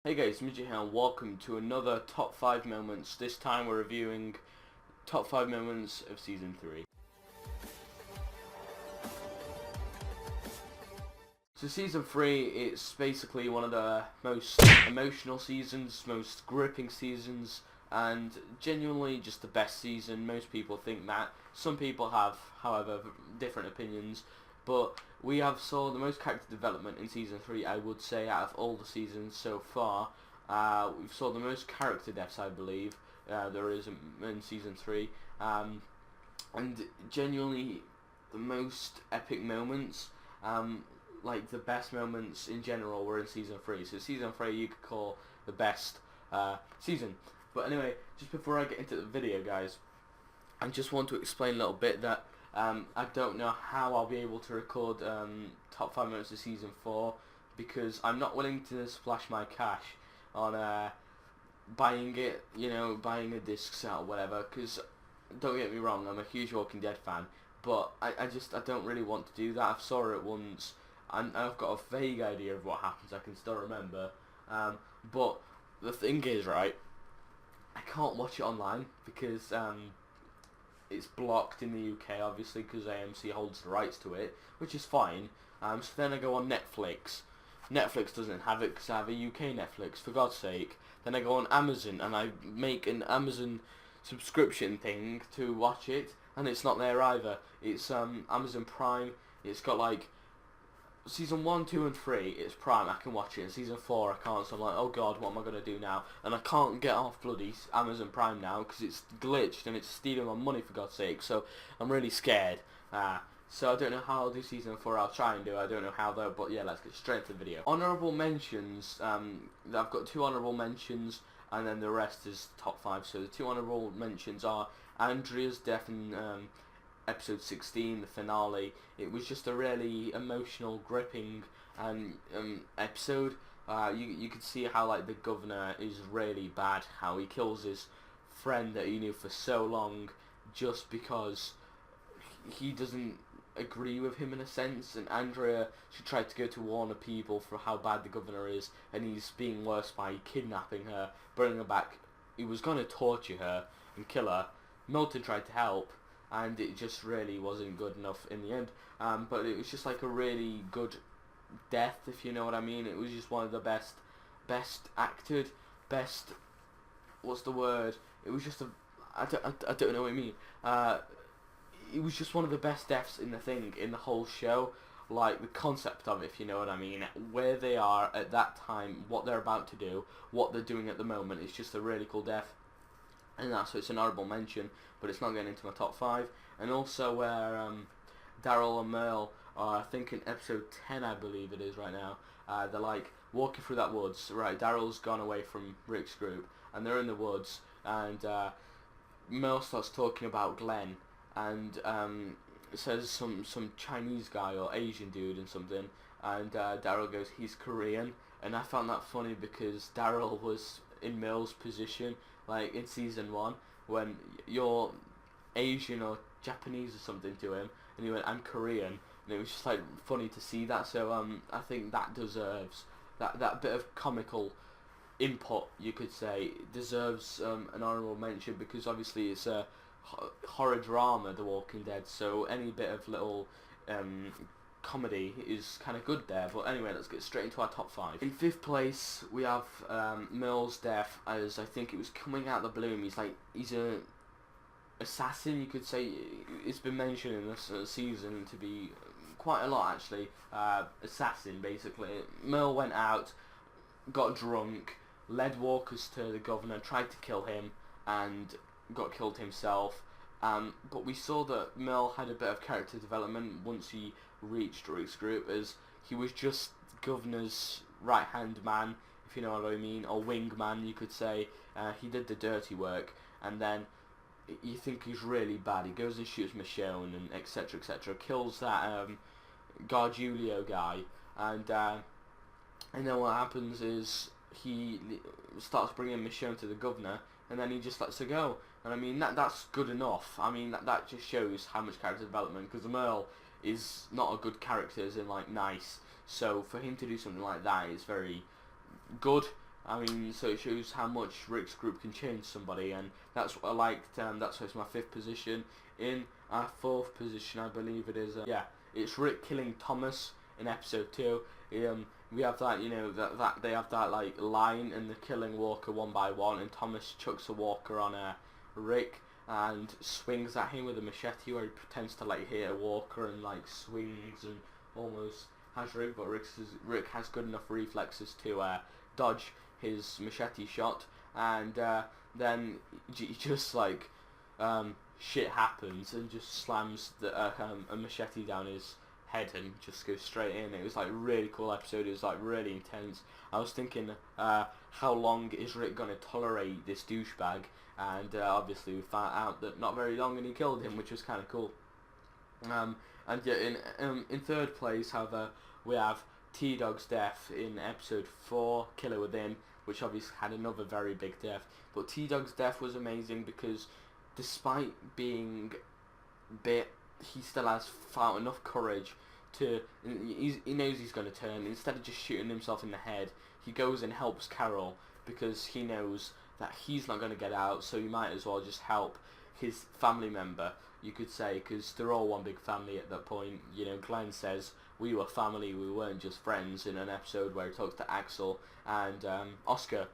Hey guys, Midget here and welcome to another Top 5 Moments. This time we're reviewing Top 5 Moments of Season 3. So Season 3, it's basically one of the most emotional seasons, most gripping seasons, and genuinely just the best season. Most people think that. Some people have, however, different opinions. But we have saw the most character development in Season 3, I would say, out of all the seasons so far. We've saw the most character deaths, I believe, there is in Season 3. And genuinely the most epic moments. Like the best moments in general were in Season 3. So Season 3 you could call the best season. But anyway, just before I get into the video, guys, I just want to explain a little bit that I don't know how I'll be able to record top 5 moments of Season 4 because I'm not willing to splash my cash on buying it, buying a disc set or whatever, because don't get me wrong, I'm a huge Walking Dead fan, but I don't really want to do that. I've saw it once, and I've got a vague idea of what happens. I can still remember, but the thing is, right, I can't watch it online because it's blocked in the UK, obviously, because AMC holds the rights to it, which is fine. So then I go on Netflix. Netflix doesn't have it because I have a UK Netflix, for God's sake. Then I go on Amazon and I make an Amazon subscription thing to watch it, and it's not there either. It's Amazon Prime. It's got like Season 1, 2 and 3, it's Prime, I can watch it, and Season 4 I can't, so I'm like, oh god, what am I going to do now? And I can't get off bloody Amazon Prime now, because it's glitched, and it's stealing my money, for God's sake, so I'm really scared. So I don't know how I'll do Season 4, I'll try and do, I don't know how though, but yeah, let's get straight into the video. Honourable mentions, I've got 2 honourable mentions, and then the rest is top 5, so the 2 honourable mentions are Andrea's death in episode 16, the finale. It was just a really emotional, gripping episode. You could see how like the governor is really bad, how he kills his friend that he knew for so long just because he doesn't agree with him in a sense, and Andrea, she tried to go to warn the people for how bad the governor is, and he's being worse by kidnapping her, bringing her back. He was going to torture her and kill her. Milton tried to help, and it just really wasn't good enough in the end. But it was just like a really good death, if you know what I mean. It was just one of the best acted, best, what's the word? It was just I don't know what I mean. It was just one of the best deaths in the whole show. Like the concept of it, if you know what I mean, where they are at that time, what they're about to do, what they're doing at the moment. It's just a really cool death. And that's, so it's an honourable mention, but it's not getting into my top 5. And also where Daryl and Merle are, I think in episode 10 I believe it is right now, they're like walking through that woods, right, Daryl's gone away from Rick's group, and they're in the woods, and Merle starts talking about Glenn, and says some Chinese guy or Asian dude and something, and Daryl goes, he's Korean, and I found that funny because Daryl was in Merle's position, like in Season 1, when you're Asian or Japanese or something to him, and he went, I'm Korean, and it was just like funny to see that. So I think that deserves that bit of comical input, you could say, deserves an honourable mention, because obviously it's a horror drama, The Walking Dead, so any bit of little comedy is kind of good there. But anyway, let's get straight into our top 5. In 5th place we have Merle's death, as I think it was coming out of the blue. He's a assassin, you could say. It's been mentioned in this season to be quite a lot, actually. Assassin, basically. Merle went out, got drunk, led walkers to the governor, tried to kill him, and got killed himself. But we saw that Merle had a bit of character development once he reached Rick's group, as he was just governor's right hand man, if you know what I mean, or wing man, you could say. He did the dirty work, and then you think he's really bad. He goes and shoots Michonne and etc, kills that Gargiulio guy, and then what happens is he starts bringing Michonne to the governor, and then he just lets her go. And I mean, that's good enough. I mean, that just shows how much character development, because Merle is not a good character, as in like nice. So for him to do something like that is very good. I mean, so it shows how much Rick's group can change somebody, and that's what I liked. That's why it's my 5th position. In our 4th position, I believe it is. Yeah, it's Rick killing Thomas in episode 2. We have that, that they have that like line, and they're killing Walker one by one, and Thomas chucks a Walker on Rick and swings at him with a machete, where he pretends to like hit a Walker and like swings and almost has Rick, but Rick has good enough reflexes to dodge his machete shot, and then he just like shit happens and just slams a machete down his head and just goes straight in. It was like a really cool episode. It was like really intense. I was thinking, how long is Rick gonna tolerate this douchebag? And obviously we found out that not very long, and he killed him, which was kind of cool. And yeah, in 3rd place, however, we have T-Dog's death in episode 4, Killer Within, which obviously had another very big death. But T-Dog's death was amazing because despite being bit, he still has found enough courage to, he knows he's going to turn. Instead of just shooting himself in the head, he goes and helps Carol because he knows that he's not going to get out, so he might as well just help his family member, you could say, because they're all one big family at that point. Glenn says, we were family, we weren't just friends, in an episode where he talks to Axel and Oscar.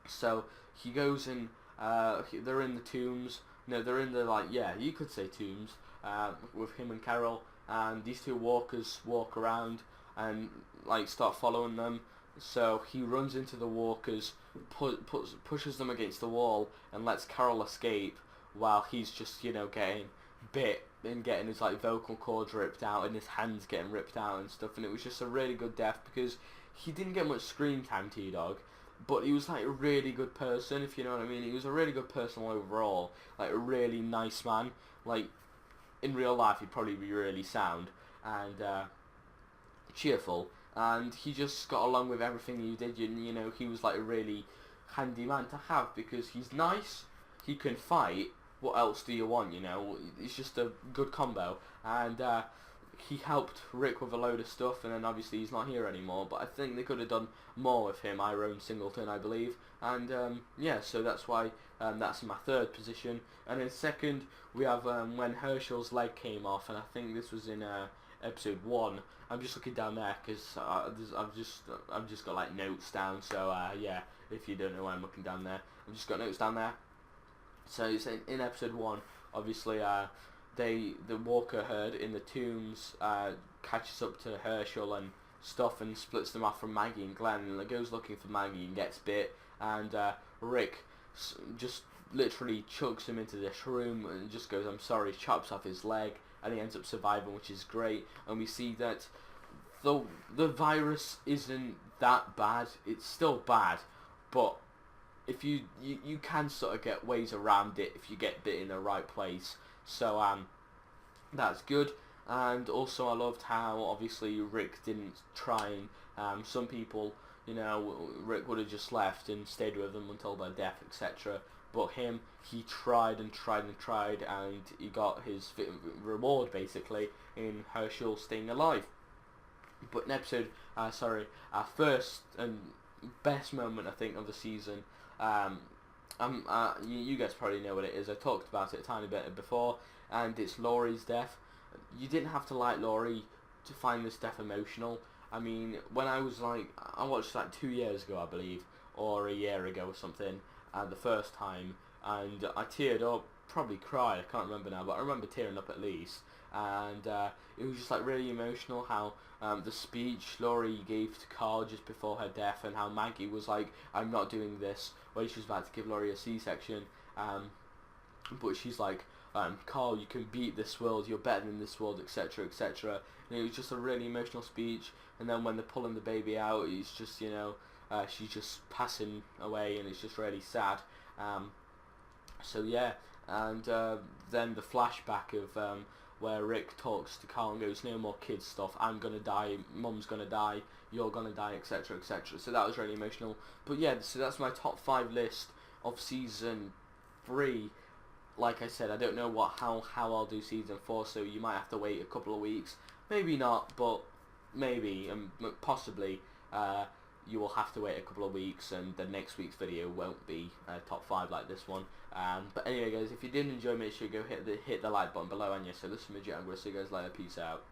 So he goes and they're in the tombs. No, they're in the, you could say tombs, with him and Carol, and these 2 walkers walk around and start following them. So he runs into the walkers, pushes them against the wall, and lets Carol escape while he's just getting bit and getting his vocal cords ripped out and his hands getting ripped out and stuff. And it was just a really good death because he didn't get much screen time, T-Dog, but he was a really good person, if you know what I mean. He was a really good person overall, a really nice man. In real life he'd probably be really sound and cheerful, and he just got along with everything he did. He was a really handy man to have because he's nice, he can fight. What else do you want? It's just a good combo, and he helped Rick with a load of stuff, and then obviously he's not here anymore, but I think they could have done more with him. Iron Singleton, I believe, and yeah, so that's why that's my 3rd position. And in 2nd we have when Hershel's leg came off, and I think this was in episode 1. I'm just looking down there because I've just got notes down, so yeah, if you don't know why I'm looking down there, I've just got notes down there. So it's in episode 1, obviously the Walker herd in the tombs catches up to Hershel and stuff and splits them off from Maggie and Glenn, and goes looking for Maggie and gets bit, and Rick just literally chucks him into this room and just goes, I'm sorry, chops off his leg, and he ends up surviving, which is great. And we see that the virus isn't that bad. It's still bad, but if you can sort of get ways around it if you get bit in the right place. So that's good. And also I loved how obviously Rick didn't try and some people, Rick would have just left and stayed with them until their death, etc. But him, he tried and tried and tried, and he got his reward basically in Hershel staying alive. But in episode, our first and best moment I think of the season, you guys probably know what it is. I talked about it a tiny bit before, and it's Laurie's death. You didn't have to like Laurie to find this death emotional. I mean, when I watched 2 years ago, I believe, or a year ago or something, the first time, and I teared up, probably cried, I can't remember now, but I remember tearing up at least. And it was just really emotional how the speech Laurie gave to Carl just before her death, and how Maggie was like, I'm not doing this, when she was about to give Laurie a C-section, but she's like, Carl, you can beat this world, you're better than this world, etc, etc. And it was just a really emotional speech. And then when they're pulling the baby out, it's just, she's just passing away, and it's just really sad. So yeah, and then the flashback of where Rick talks to Carl and goes, no more kids stuff, I'm gonna die, Mum's gonna die, you're gonna die, etc, etc. So that was really emotional. But yeah, so that's my top 5 list of season 3. Like I said, I don't know how I'll do season 4, so you might have to wait a couple of weeks, maybe not, but maybe and possibly you will have to wait a couple of weeks, and the next week's video won't be top 5 like this one. But anyway guys, if you did enjoy, make sure you go hit the like button below, and yeah, so this is Midget. I'm going to see you guys later. Peace out.